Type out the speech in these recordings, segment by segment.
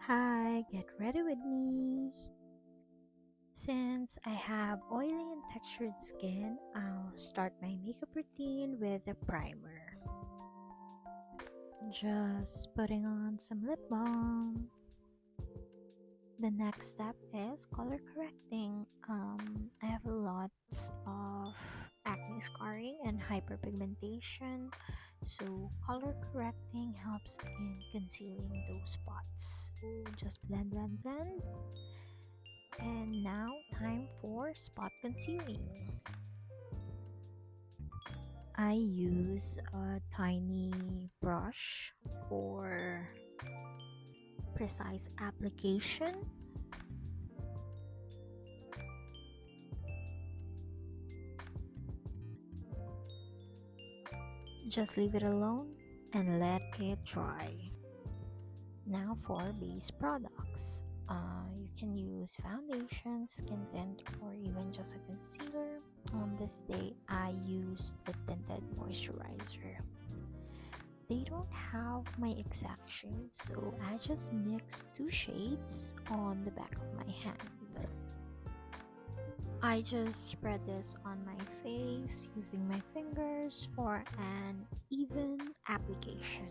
Hi, get ready with me. Since I have oily and textured skin, I'll start my makeup routine with a primer. Just putting on some lip balm. The next step is color correcting. I have a lot of acne scarring and hyperpigmentation, so color correcting helps in concealing those spots. So just blend, blend, blend. And now, time for spot concealing. I use a tiny brush for precise application. Just leave it alone and let it dry. Now for base products. You can use foundation, skin tint, or even just a concealer. On this day, I used the Tinted Moisturizer. They don't have my exact shade, so I just mixed two shades on the back of my hand. I just spread this on my face using my fingers for an even application.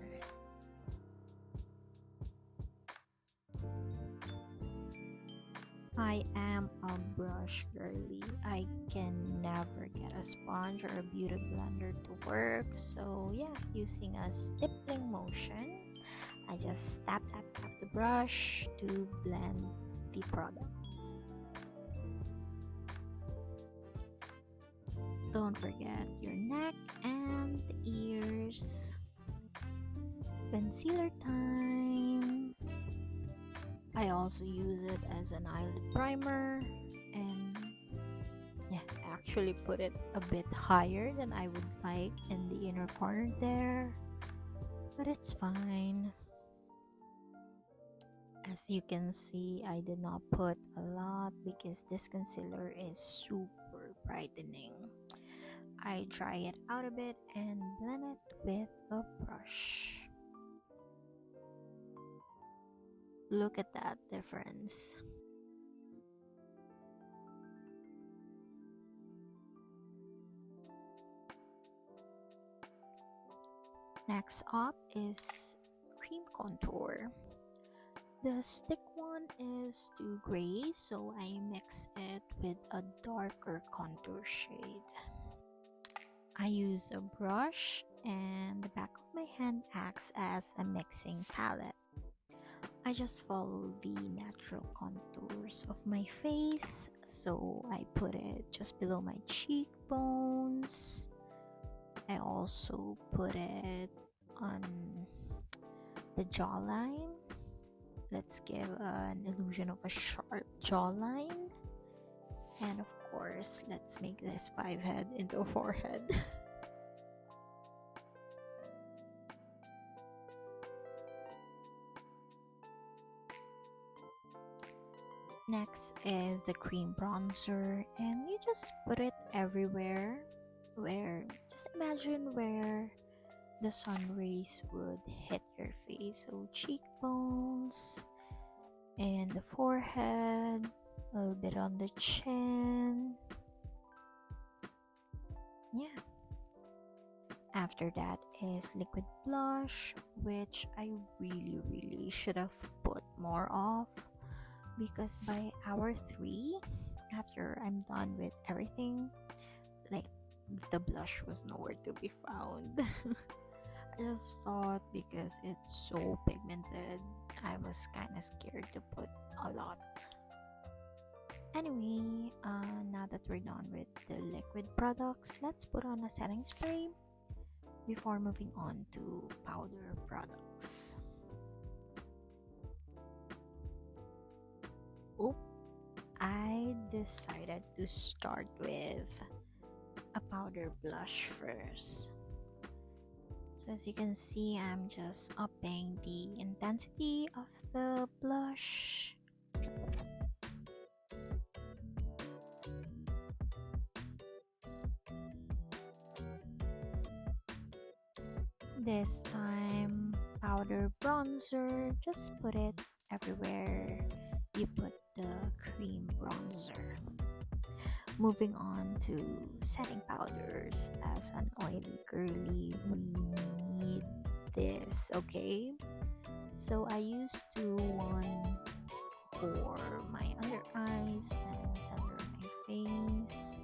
I am a brush girly. I can never get a sponge or a beauty blender to work. So yeah, using a stippling motion, I just tap tap tap the brush to blend the product. Don't forget your neck and the ears. Concealer time. I also use it as an eyelid primer, and yeah, I actually put it a bit higher than I would like in the inner corner there, but it's fine. As you can see, I did not put a lot because this concealer is super brightening. I dry it out a bit and blend it with a brush. Look at that difference. Next up is cream contour. The stick one is too gray, so I mix it with a darker contour shade. I use a brush and the back of my hand acts as a mixing palette. I just follow the natural contours of my face, so I put it just below my cheekbones. I also put it on the jawline. Let's give an illusion of a sharp jawline. And of course, let's make this five head into a forehead. Next is the cream bronzer, and you just put it everywhere. Just imagine where the sun rays would hit your face. So cheekbones and the forehead, a little bit on the chin. Yeah. After that is liquid blush, which I really should have put more of, because by hour 3, after I'm done with everything, like, the blush was nowhere to be found. I just thought because it's so pigmented, I was kind of scared to put a lot. Anyway, now that we're done with the liquid products, let's put on a setting spray before moving on to powder products. Oh, I decided to start with a powder blush first. So as you can see, I'm just upping the intensity of the blush. This time, powder bronzer, just put it everywhere you put the cream bronzer. Moving on to setting powders. As an oily girly, we need this, okay? So I used to one for my under eyes and center of my face,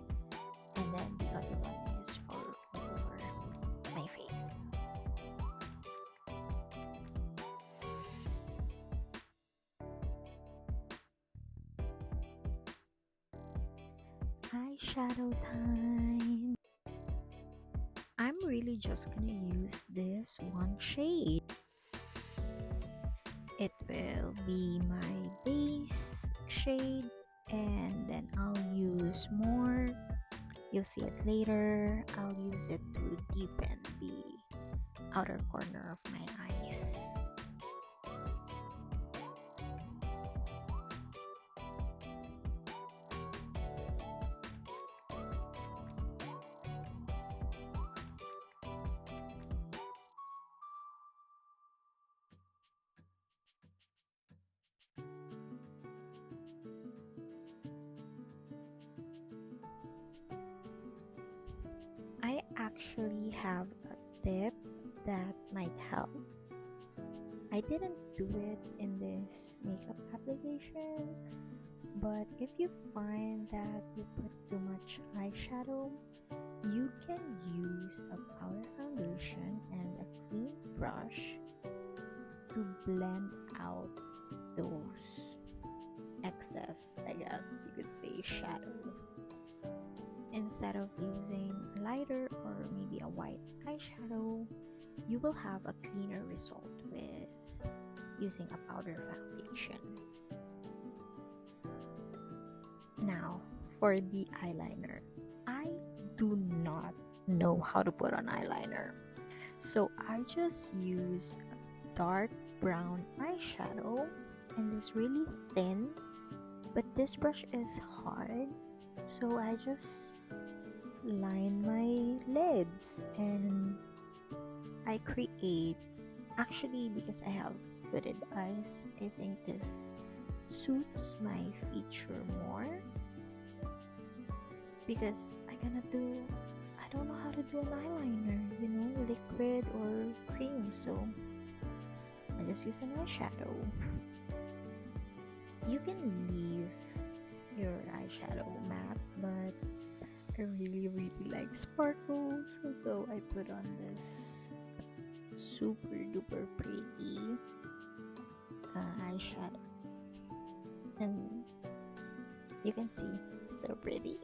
and then the other one is for over my face. Eyeshadow time. I'm really just gonna use this one shade. It will be my base shade, and then I'll use more. You'll see it later. I'll use it to deepen the outer corner of my eyes. I actually have a tip that might help. I didn't do it in this makeup application, but if you find that you put too much eyeshadow, you can use a powder foundation and a clean brush to blend out those excess, I guess you could say, shadow. Instead of using a lighter or maybe a white eyeshadow, you will have a cleaner result with using a powder foundation. Now, for the eyeliner. I do not know how to put on eyeliner, so I just use dark brown eyeshadow, and it's really thin, but this brush is hard, so I just line my lids and I create, actually, because I have hooded eyes, I think this suits my feature more, because I don't know how to do an eyeliner, liquid or cream, so I just use an eyeshadow. You can leave your eyeshadow matte, but I really like sparkles, so I put on this super duper pretty eyeshadow, and you can see it's so pretty.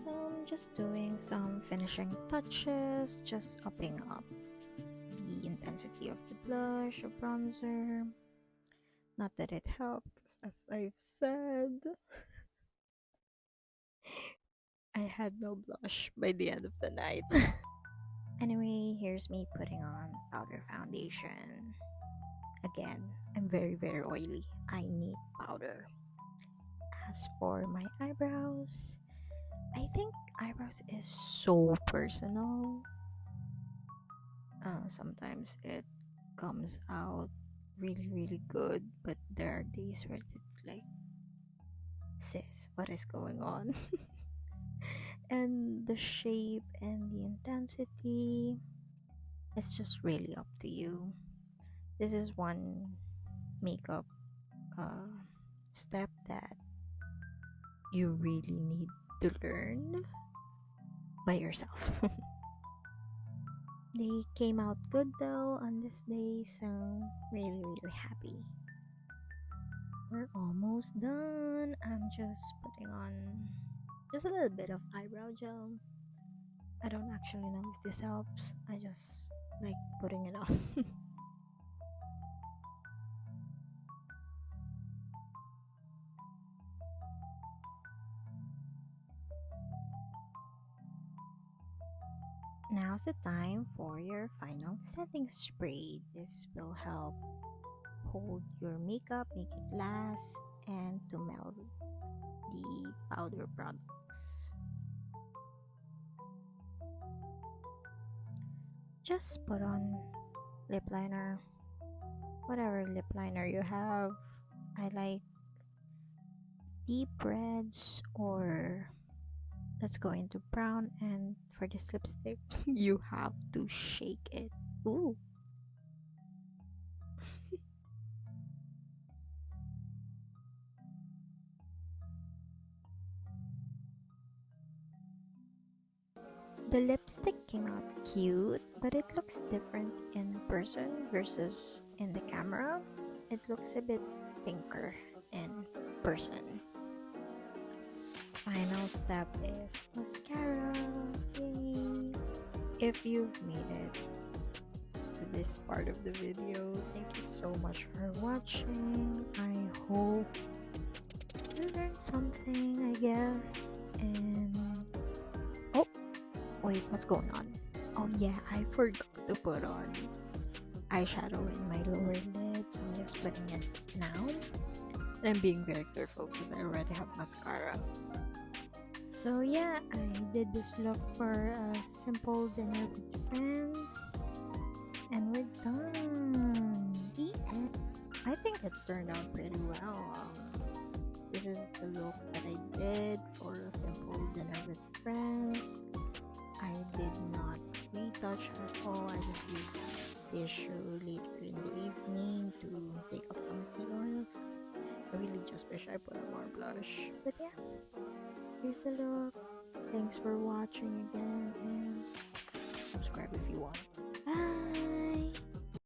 So I'm just doing some finishing touches, just upping up the intensity of the blush or bronzer. Not that it helps, as I've said. I had no blush by the end of the night. Anyway, here's me putting on powder foundation. Again, I'm very oily. I need powder. As for my eyebrows, I think eyebrows is so personal. Sometimes it comes out really good, but there are days where it's like, sis, what is going on? And the shape and the intensity, it's just really up to you. This is one makeup step that you really need to learn by yourself. They came out good though on this day, so really happy. We're almost done. I'm just putting on just a little bit of eyebrow gel. I don't actually know if this helps. I just like putting it on. Now's the time for your final setting spray. This will help hold your makeup, make it last, and to melt the powder products. Just put on lip liner, whatever lip liner you have. I like deep reds, or let's go into brown. And for this lipstick, you have to shake it. Ooh. The lipstick came out cute, but it looks different in person versus in the camera. It looks a bit pinker in person. Final step is mascara. Yay! If you've made it to this part of the video, thank you so much for watching. I hope you learned something, I guess. And oh, wait, what's going on? Oh yeah, I forgot to put on eyeshadow in my lower lid, so I'm just putting it now. And I'm being very careful because I already have mascara. So yeah, I did this look for a simple dinner with friends, and we're done. The end. I think it turned out pretty well. This is the look that I did for a simple dinner with friends. I did not retouch at all. I just used tissue later in the evening to take off some of the oils. I really just wish I put on more blush. But yeah, here's the look. Thanks for watching again, and subscribe if you want.